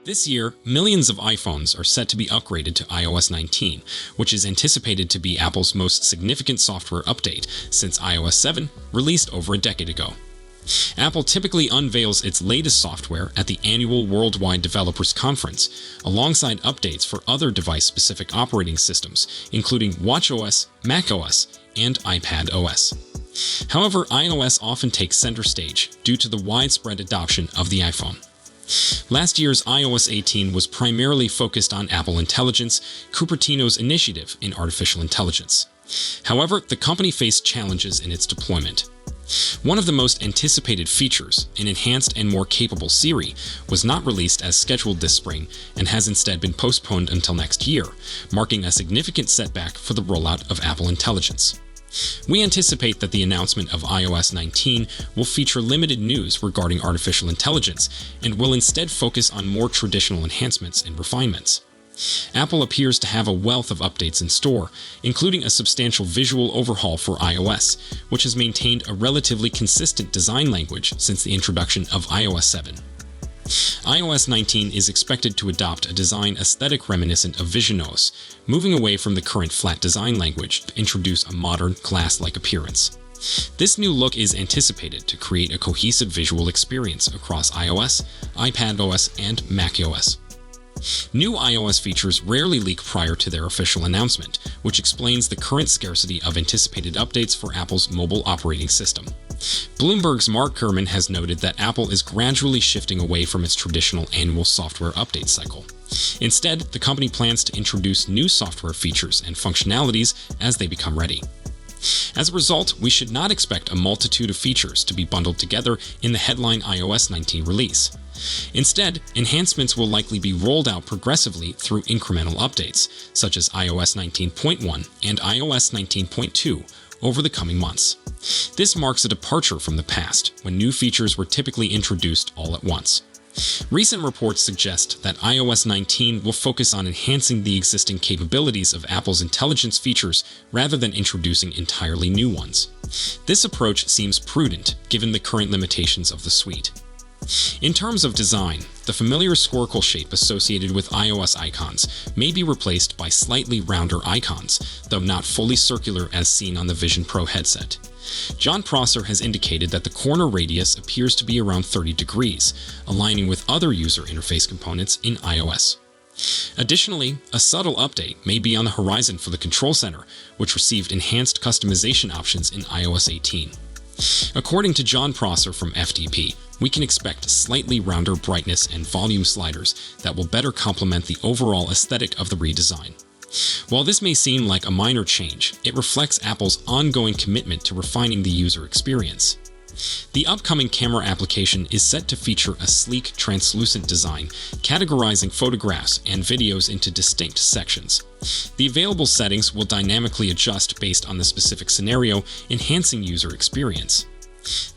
This year, millions of iPhones are set to be upgraded to iOS 19, which is anticipated to be Apple's most significant software update since iOS 7, released over a decade ago. Apple typically unveils its latest software at the annual Worldwide Developers Conference, alongside updates for other device-specific operating systems, including watchOS, macOS, and iPadOS. However, iOS often takes center stage due to the widespread adoption of the iPhone. Last year's iOS 18 was primarily focused on Apple Intelligence, Cupertino's initiative in artificial intelligence. However, the company faced challenges in its deployment. One of the most anticipated features, an enhanced and more capable Siri, was not released as scheduled this spring and has instead been postponed until next year, marking a significant setback for the rollout of Apple Intelligence. We anticipate that the announcement of iOS 19 will feature limited news regarding artificial intelligence and will instead focus on more traditional enhancements and refinements. Apple appears to have a wealth of updates in store, including a substantial visual overhaul for iOS, which has maintained a relatively consistent design language since the introduction of iOS 7. iOS 19 is expected to adopt a design aesthetic reminiscent of visionOS, moving away from the current flat design language to introduce a modern, glass-like appearance. This new look is anticipated to create a cohesive visual experience across iOS, iPadOS, and macOS. New iOS features rarely leak prior to their official announcement, which explains the current scarcity of anticipated updates for Apple's mobile operating system. Bloomberg's Mark Gurman has noted that Apple is gradually shifting away from its traditional annual software update cycle. Instead, the company plans to introduce new software features and functionalities as they become ready. As a result, we should not expect a multitude of features to be bundled together in the headline iOS 19 release. Instead, enhancements will likely be rolled out progressively through incremental updates, such as iOS 19.1 and iOS 19.2, over the coming months. This marks a departure from the past, when new features were typically introduced all at once. Recent reports suggest that iOS 19 will focus on enhancing the existing capabilities of Apple's intelligence features rather than introducing entirely new ones. This approach seems prudent, given the current limitations of the suite. In terms of design, the familiar squircle shape associated with iOS icons may be replaced by slightly rounder icons, though not fully circular as seen on the Vision Pro headset. Jon Prosser has indicated that the corner radius appears to be around 30 degrees, aligning with other user interface components in iOS. Additionally, a subtle update may be on the horizon for the Control Center, which received enhanced customization options in iOS 18. According to Jon Prosser from FTP, we can expect slightly rounder brightness and volume sliders that will better complement the overall aesthetic of the redesign. While this may seem like a minor change, it reflects Apple's ongoing commitment to refining the user experience. The upcoming camera application is set to feature a sleek, translucent design, categorizing photographs and videos into distinct sections. The available settings will dynamically adjust based on the specific scenario, enhancing user experience.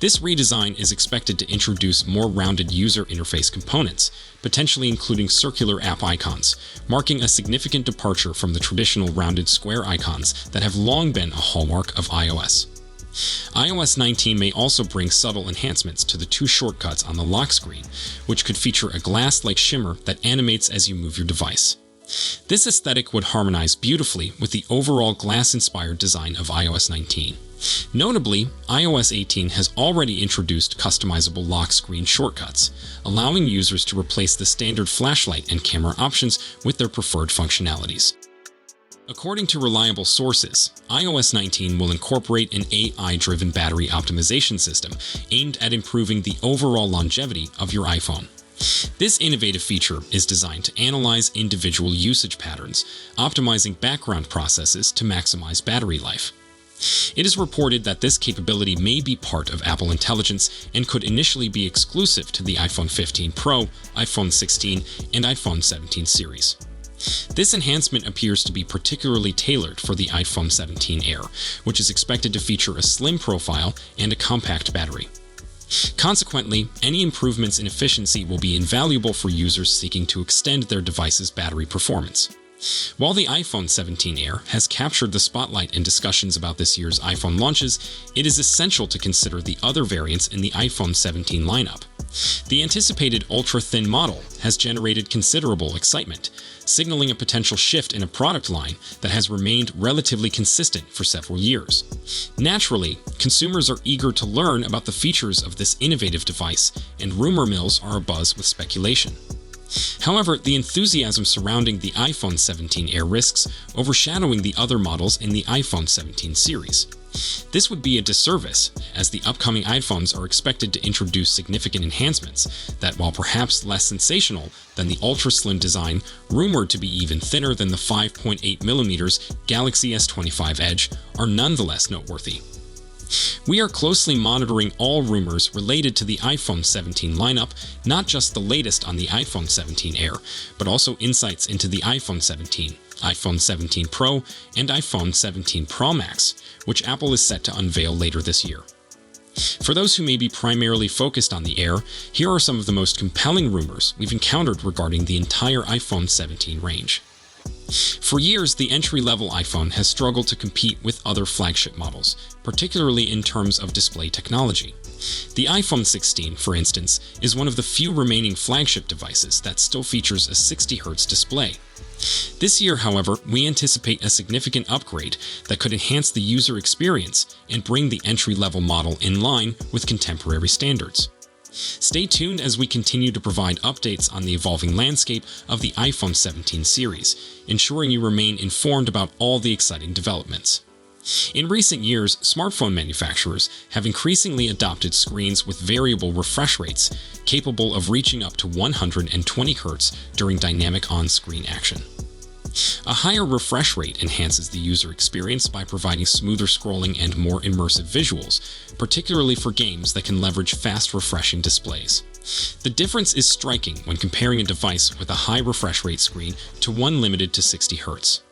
This redesign is expected to introduce more rounded user interface components, potentially including circular app icons, marking a significant departure from the traditional rounded square icons that have long been a hallmark of iOS. iOS 19 may also bring subtle enhancements to the two shortcuts on the lock screen, which could feature a glass-like shimmer that animates as you move your device. This aesthetic would harmonize beautifully with the overall glass-inspired design of iOS 19. Notably, iOS 18 has already introduced customizable lock screen shortcuts, allowing users to replace the standard flashlight and camera options with their preferred functionalities. According to reliable sources, iOS 19 will incorporate an AI-driven battery optimization system aimed at improving the overall longevity of your iPhone. This innovative feature is designed to analyze individual usage patterns, optimizing background processes to maximize battery life. It is reported that this capability may be part of Apple Intelligence and could initially be exclusive to the iPhone 15 Pro, iPhone 16, and iPhone 17 series. This enhancement appears to be particularly tailored for the iPhone 17 Air, which is expected to feature a slim profile and a compact battery. Consequently, any improvements in efficiency will be invaluable for users seeking to extend their device's battery performance. While the iPhone 17 Air has captured the spotlight in discussions about this year's iPhone launches, it is essential to consider the other variants in the iPhone 17 lineup. The anticipated ultra-thin model has generated considerable excitement, signaling a potential shift in a product line that has remained relatively consistent for several years. Naturally, consumers are eager to learn about the features of this innovative device, and rumor mills are abuzz with speculation. However, the enthusiasm surrounding the iPhone 17 Air risks overshadowing the other models in the iPhone 17 series. This would be a disservice, as the upcoming iPhones are expected to introduce significant enhancements that, while perhaps less sensational than the ultra-slim design rumored to be even thinner than the 5.8mm Galaxy S25 Edge, are nonetheless noteworthy. We are closely monitoring all rumors related to the iPhone 17 lineup, not just the latest on the iPhone 17 Air, but also insights into the iPhone 17, iPhone 17 Pro, and iPhone 17 Pro Max, which Apple is set to unveil later this year. For those who may be primarily focused on the Air, here are some of the most compelling rumors we've encountered regarding the entire iPhone 17 range. For years, the entry-level iPhone has struggled to compete with other flagship models, particularly in terms of display technology. The iPhone 16, for instance, is one of the few remaining flagship devices that still features a 60Hz display. This year, however, we anticipate a significant upgrade that could enhance the user experience and bring the entry-level model in line with contemporary standards. Stay tuned as we continue to provide updates on the evolving landscape of the iPhone 17 series, ensuring you remain informed about all the exciting developments. In recent years, smartphone manufacturers have increasingly adopted screens with variable refresh rates, capable of reaching up to 120 Hz during dynamic on-screen action. A higher refresh rate enhances the user experience by providing smoother scrolling and more immersive visuals, particularly for games that can leverage fast refreshing displays. The difference is striking when comparing a device with a high refresh rate screen to one limited to 60 Hz.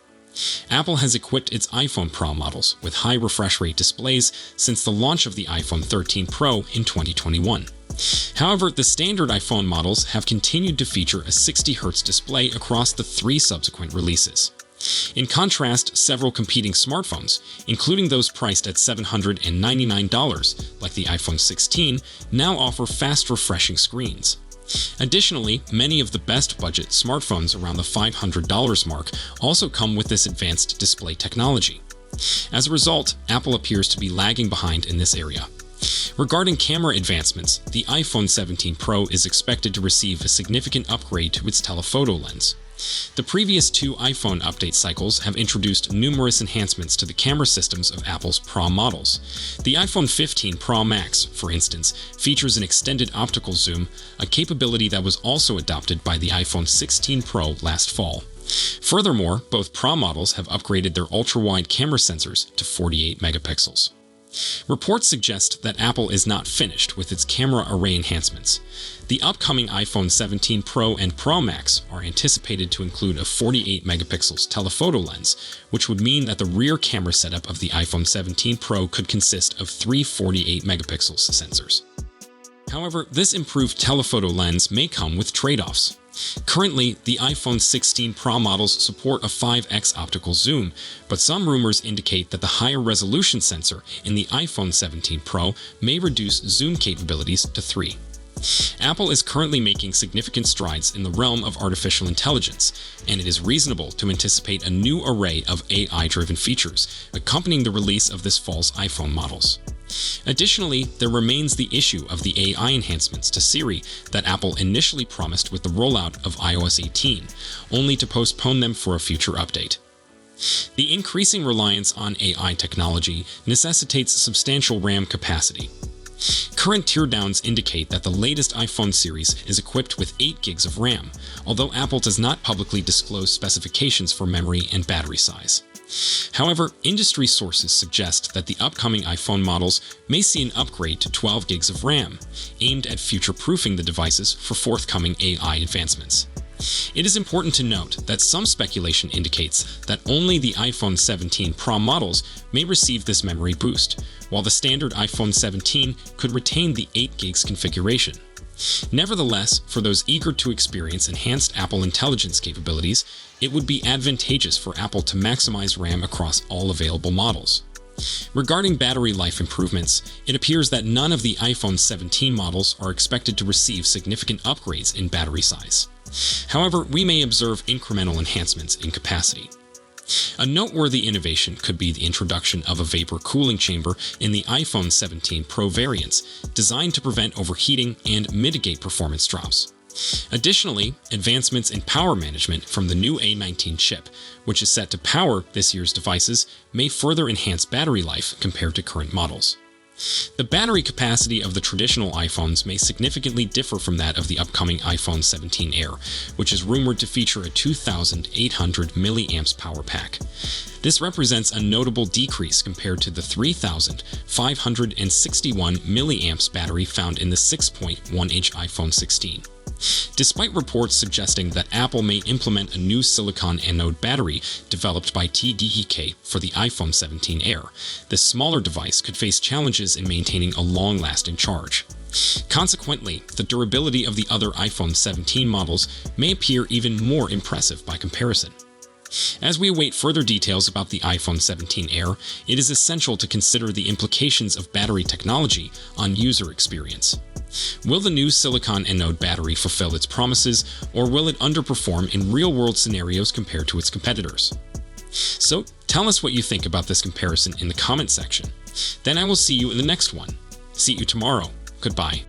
Apple has equipped its iPhone Pro models with high refresh rate displays since the launch of the iPhone 13 Pro in 2021. However, the standard iPhone models have continued to feature a 60Hz display across the 3 subsequent releases. In contrast, several competing smartphones, including those priced at $799 like the iPhone 16, now offer fast refreshing screens. Additionally, many of the best budget smartphones around the $500 mark also come with this advanced display technology. As a result, Apple appears to be lagging behind in this area. Regarding camera advancements, the iPhone 17 Pro is expected to receive a significant upgrade to its telephoto lens. The previous 2 iPhone update cycles have introduced numerous enhancements to the camera systems of Apple's Pro models. The iPhone 15 Pro Max, for instance, features an extended optical zoom, a capability that was also adopted by the iPhone 16 Pro last fall. Furthermore, both Pro models have upgraded their ultra-wide camera sensors to 48 megapixels. Reports suggest that Apple is not finished with its camera array enhancements. The upcoming iPhone 17 Pro and Pro Max are anticipated to include a 48 megapixels telephoto lens, which would mean that the rear camera setup of the iPhone 17 Pro could consist of 3 48 megapixels sensors. However, this improved telephoto lens may come with trade-offs. Currently, the iPhone 16 Pro models support a 5x optical zoom, but some rumors indicate that the higher resolution sensor in the iPhone 17 Pro may reduce zoom capabilities to 3. Apple is currently making significant strides in the realm of artificial intelligence, and it is reasonable to anticipate a new array of AI-driven features accompanying the release of this fall's iPhone models. Additionally, there remains the issue of the AI enhancements to Siri that Apple initially promised with the rollout of iOS 18, only to postpone them for a future update. The increasing reliance on AI technology necessitates substantial RAM capacity. Current teardowns indicate that the latest iPhone series is equipped with 8 gigs of RAM, although Apple does not publicly disclose specifications for memory and battery size. However, industry sources suggest that the upcoming iPhone models may see an upgrade to 12 gigs of RAM, aimed at future-proofing the devices for forthcoming AI advancements. It is important to note that some speculation indicates that only the iPhone 17 Pro models may receive this memory boost, while the standard iPhone 17 could retain the 8 gigs configuration. Nevertheless, for those eager to experience enhanced Apple Intelligence capabilities, it would be advantageous for Apple to maximize RAM across all available models. Regarding battery life improvements, it appears that none of the iPhone 17 models are expected to receive significant upgrades in battery size. However, we may observe incremental enhancements in capacity. A noteworthy innovation could be the introduction of a vapor cooling chamber in the iPhone 17 Pro variants, designed to prevent overheating and mitigate performance drops. Additionally, advancements in power management from the new A19 chip, which is set to power this year's devices, may further enhance battery life compared to current models. The battery capacity of the traditional iPhones may significantly differ from that of the upcoming iPhone 17 Air, which is rumored to feature a 2,800 mAh power pack. This represents a notable decrease compared to the 3,561 mAh battery found in the 6.1-inch iPhone 16. Despite reports suggesting that Apple may implement a new silicon anode battery developed by TDEK for the iPhone 17 Air, this smaller device could face challenges in maintaining a long-lasting charge. Consequently, the durability of the other iPhone 17 models may appear even more impressive by comparison. As we await further details about the iPhone 17 Air, it is essential to consider the implications of battery technology on user experience. Will the new silicon anode battery fulfill its promises, or will it underperform in real-world scenarios compared to its competitors? So, tell us what you think about this comparison in the comment section. Then I will see you in the next one. See you tomorrow. Goodbye.